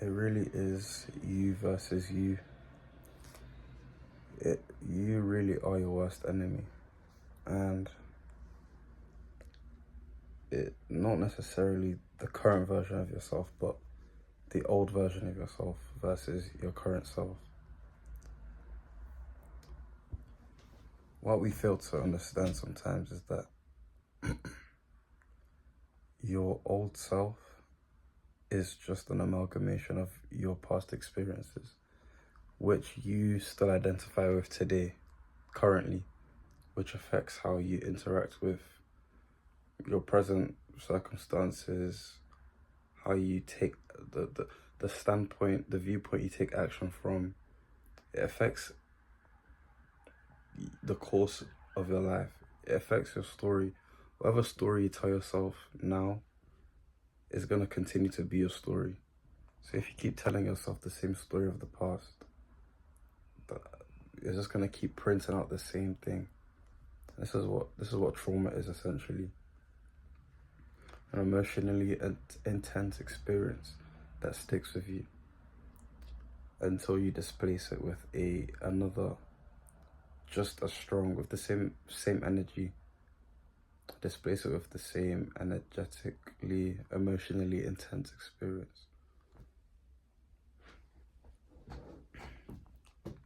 It really is you versus you. You really are your worst enemy. And it not necessarily the current version of yourself, but the old version of yourself versus your current self. What we fail to understand sometimes is that your old self is just an amalgamation of your past experiences, which you still identify with today, currently, which affects how you interact with your present circumstances, how you take the standpoint, the viewpoint you take action from. It affects the course of your life. It affects your story. Whatever story you tell yourself now is going to continue to be your story. So if you keep telling yourself the same story of the past, you're just going to keep printing out the same thing. This is what trauma is, essentially. An emotionally intense experience that sticks with you until you displace it with another just as strong, with the same energy. Displace it with the same energetically, emotionally intense experience.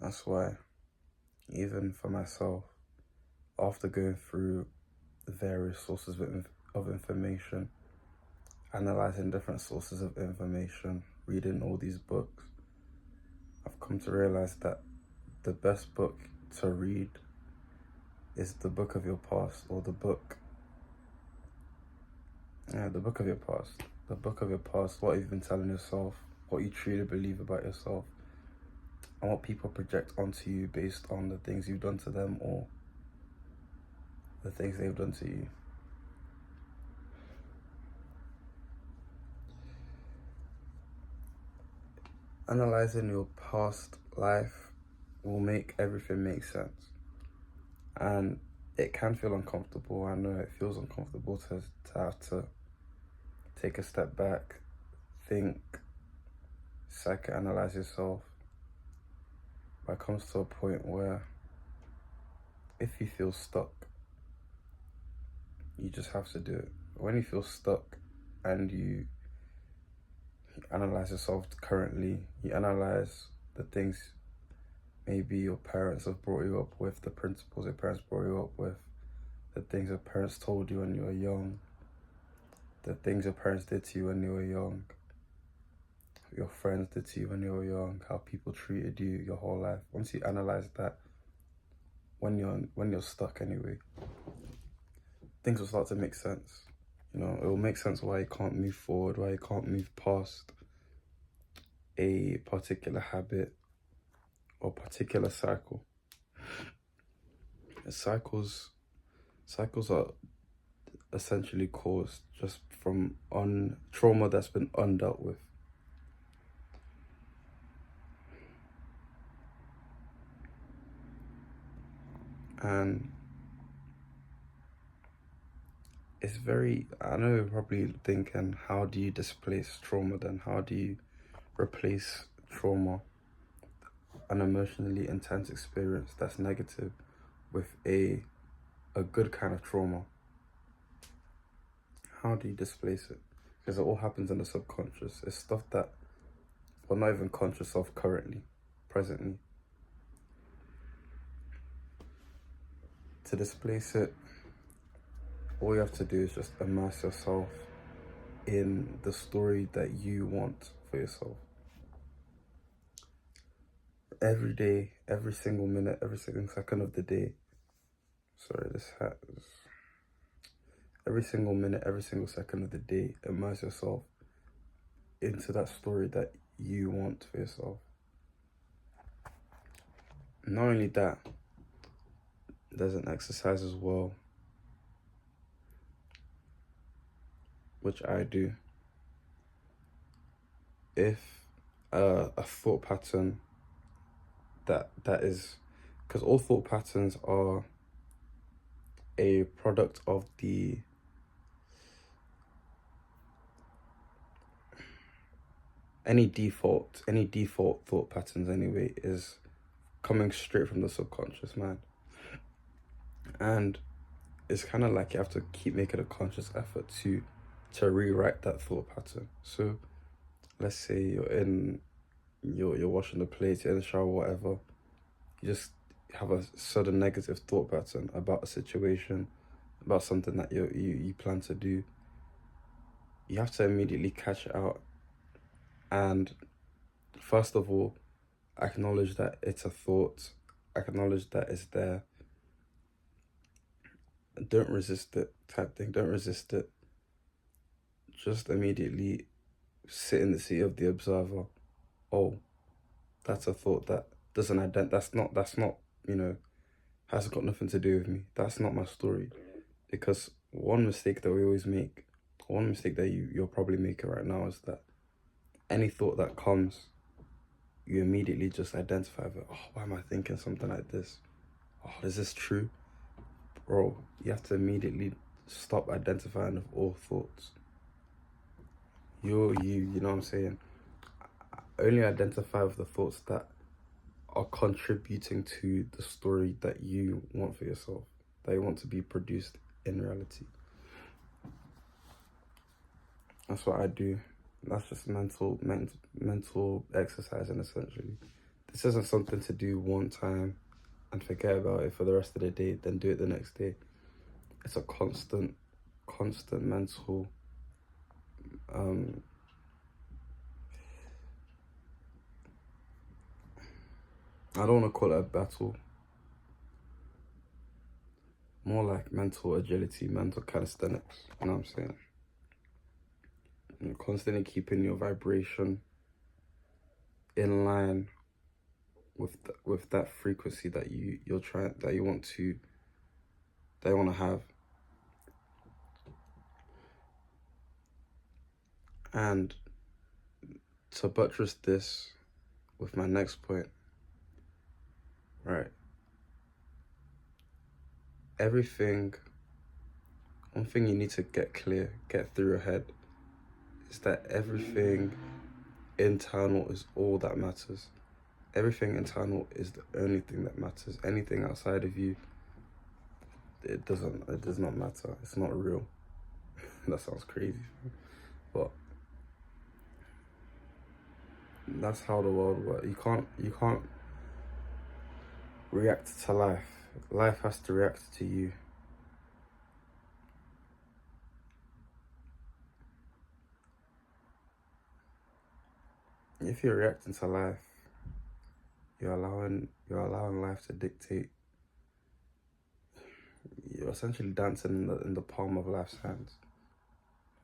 That's why, even for myself, after going through various sources of information, analyzing different sources of information, reading all these books, I've come to realize that the best book to read is the book of your past, or the book of your past. The book of your past, what you've been telling yourself, what you truly believe about yourself, and what people project onto you based on the things you've done to them or the things they've done to you. Analyzing your past life will make everything make sense. And it can feel uncomfortable. I know it feels uncomfortable to have to take a step back, think, psychoanalyze yourself. But it comes to a point where if you feel stuck, you just have to do it. When you feel stuck and you analyze yourself currently, you analyze the things maybe your parents have brought you up with, the principles your parents brought you up with, the things your parents told you when you were young, the things your parents did to you when you were young, your friends did to you when you were young, how people treated you your whole life. Once you analyze that, when you're stuck anyway, things will start to make sense. You know, it will make sense why you can't move forward, why you can't move past a particular habit or particular cycle. Cycles are essentially caused just from trauma that's been undealt with. And it's I know you're probably thinking, how do you displace trauma then? How do you replace trauma, an emotionally intense experience that's negative, with a good kind of trauma? How do you displace it? Because it all happens in the subconscious. It's stuff that we're not even conscious of currently, presently. To displace it, all you have to do is just immerse yourself in the story that you want for yourself. Every day, every single minute, every single second of the day. Sorry, this hat is... Every single minute, every single second of the day, immerse yourself into that story that you want for yourself. Not only that, there's an exercise as well, which I do. If a thought pattern that is, because all thought patterns are a product of the any default thought patterns anyway is coming straight from the subconscious mind. And it's kind of like you have to keep making a conscious effort to rewrite that thought pattern. So let's say you're washing the plates, you're in the shower, whatever. You just have a sudden negative thought pattern about a situation, about something that you plan to do. You have to immediately catch it out, and first of all, acknowledge that it's a thought, acknowledge that it's there. Don't resist it, type thing. Don't resist it. Just immediately sit in the seat of the observer. Oh, that's a thought that doesn't that's not, hasn't got nothing to do with me. That's not my story. Because one mistake that we always make, one mistake that you're probably making right now, is that any thought that comes, you immediately just identify with, oh, why am I thinking something like this? Oh, is this true? Bro, you have to immediately stop identifying with all thoughts. You know what I'm saying? Only identify with the thoughts that are contributing to the story that you want for yourself, that you want to be produced in reality. That's what I do. That's just mental exercising, essentially. This isn't something to do one time and forget about it for the rest of the day, then do it the next day. It's a constant mental I don't want to call it a battle, more like mental agility, mental calisthenics, you know what I'm saying? You're constantly keeping your vibration in line with that frequency that you want to have. And to buttress this with my next point, right? One thing you need to get through your head, is that everything internal is all that matters. Everything internal is the only thing that matters. Anything outside of you, it does not matter. It's not real. That sounds crazy, but that's how the world works. You can't react to life. Life has to react to you. If you're reacting to life, you're allowing life to dictate. You're essentially dancing in the palm of life's hands.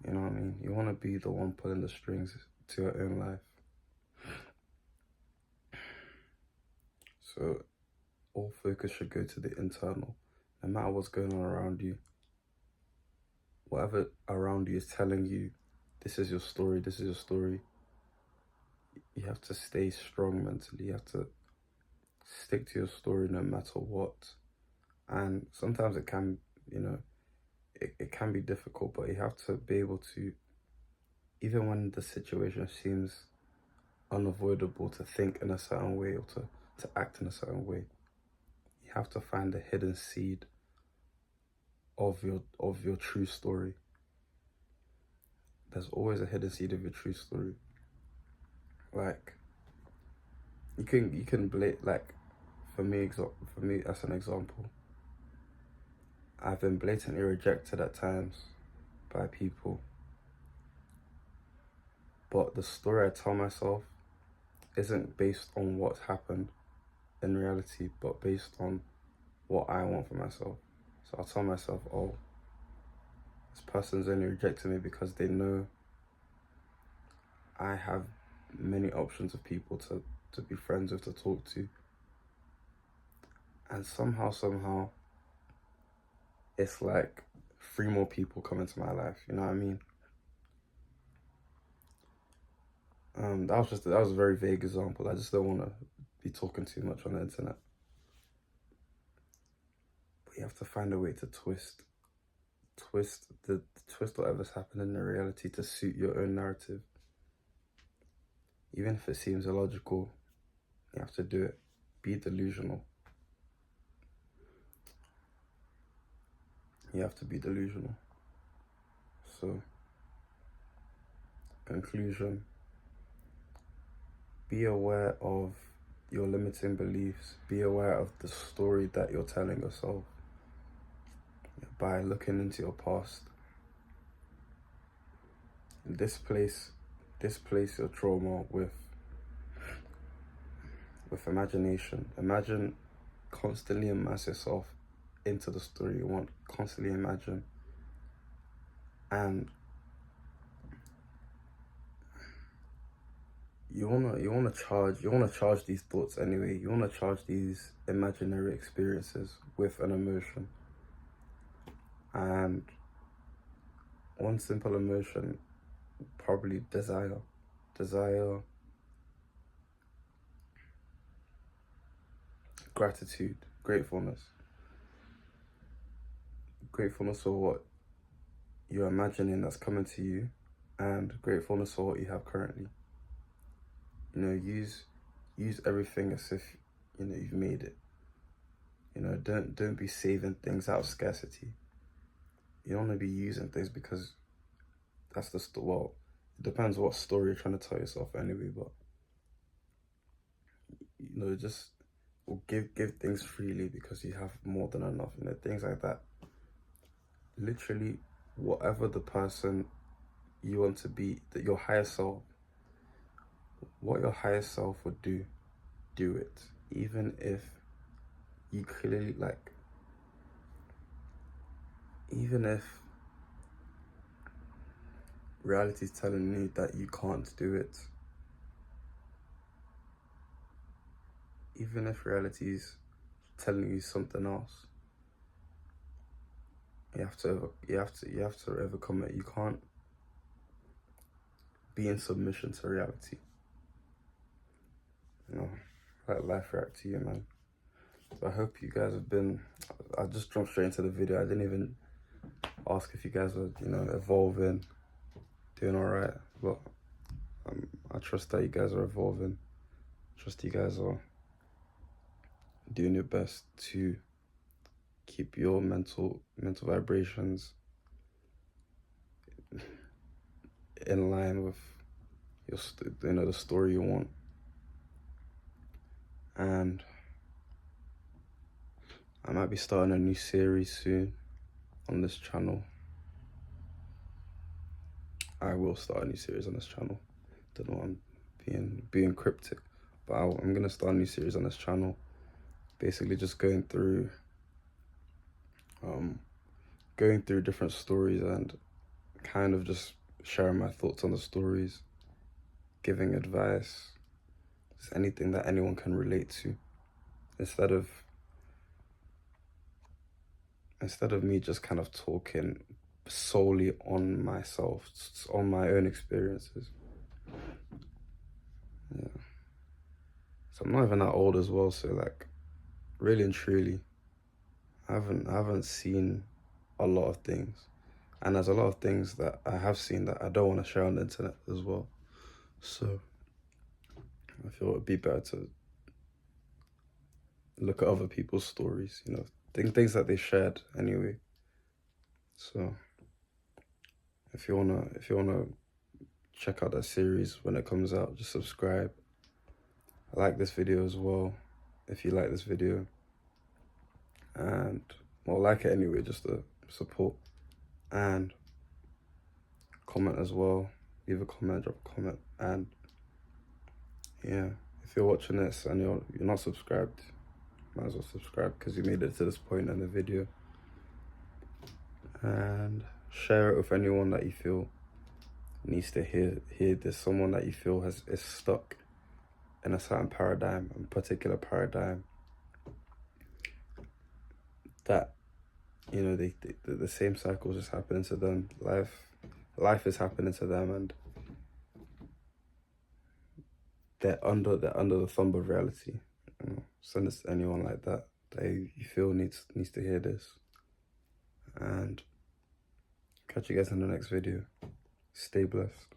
You know what I mean? You want to be the one pulling the strings to your own life. So all focus should go to the internal. No matter what's going on around you, whatever around you is telling you, this is your story, you have to stay strong mentally. You have to stick to your story no matter what. And sometimes it can, it can be difficult, but you have to be able to, even when the situation seems unavoidable, to think in a certain way, or to act in a certain way. You have to find the hidden seed of your true story. There's always a hidden seed of your true story. Like, you can like, for me as an example, I've been blatantly rejected at times by people, but the story I tell myself isn't based on what's happened in reality, but based on what I want for myself. So I'll tell myself, oh, this person's only rejecting me because they know I have many options of people to be friends with, to talk to. And somehow, it's like 3 more people come into my life, you know what I mean? That was a very vague example. I just don't want to be talking too much on the internet. But you have to find a way to twist whatever's happening in reality to suit your own narrative. Even if it seems illogical, you have to do it. Be delusional. You have to be delusional. So, conclusion, be aware of your limiting beliefs. Be aware of the story that you're telling yourself by looking into your past. Displace your trauma with imagination. Imagine, constantly immerse yourself into the story you want. Constantly imagine. And you wanna charge these thoughts anyway. You wanna charge these imaginary experiences with an emotion. And one simple emotion, probably desire, gratitude, gratefulness for what you're imagining that's coming to you, and gratefulness for what you have currently. You know, use everything as if, you know, you've made it. You know, don't be saving things out of scarcity. You don't want to be using things because that's well, it depends what story you're trying to tell yourself anyway, but you know, just give things freely because you have more than enough, you know, things like that. Literally, whatever the person you want to be, that your higher self, what your higher self would do it. Even if you clearly, like, even if reality is telling you that you can't do it, even if reality is telling you something else, you have to overcome it. You can't be in submission to reality. You know, let life react to you, man. So I hope you guys have been, I just jumped straight into the video. I didn't even ask if you guys were, you know, evolving, doing all right. But I trust that you guys are evolving. Trust you guys are doing your best to keep your mental vibrations in line with your, you know, the story you want. And I might be starting a new series soon on this channel. I will start a new series on this channel. Don't know, I'm being cryptic, but I'm gonna start a new series on this channel. Basically, just going through different stories and kind of just sharing my thoughts on the stories, giving advice, just anything that anyone can relate to, instead of me just kind of talking solely on myself, on my own experiences. Yeah. So I'm not even that old as well, so like, really and truly, I haven't seen a lot of things. And there's a lot of things that I have seen that I don't want to share on the internet as well. So I feel it'd be better to look at other people's stories, you know, things that they shared anyway. So if you wanna check out that series when it comes out, just subscribe. Like this video as well, if you like this video. And, well, like it anyway, just to support. And comment as well. Leave a comment, drop a comment. And yeah, if you're watching this and you're not subscribed, might as well subscribe because you made it to this point in the video. And share it with anyone that you feel needs to hear this, someone that you feel is stuck in a certain paradigm, a particular paradigm that, you know, the same cycles just happening to them. Life is happening to them, and they're under the thumb of reality. You know, send this to anyone like that you feel needs to hear this. And catch you guys in the next video. Stay blessed.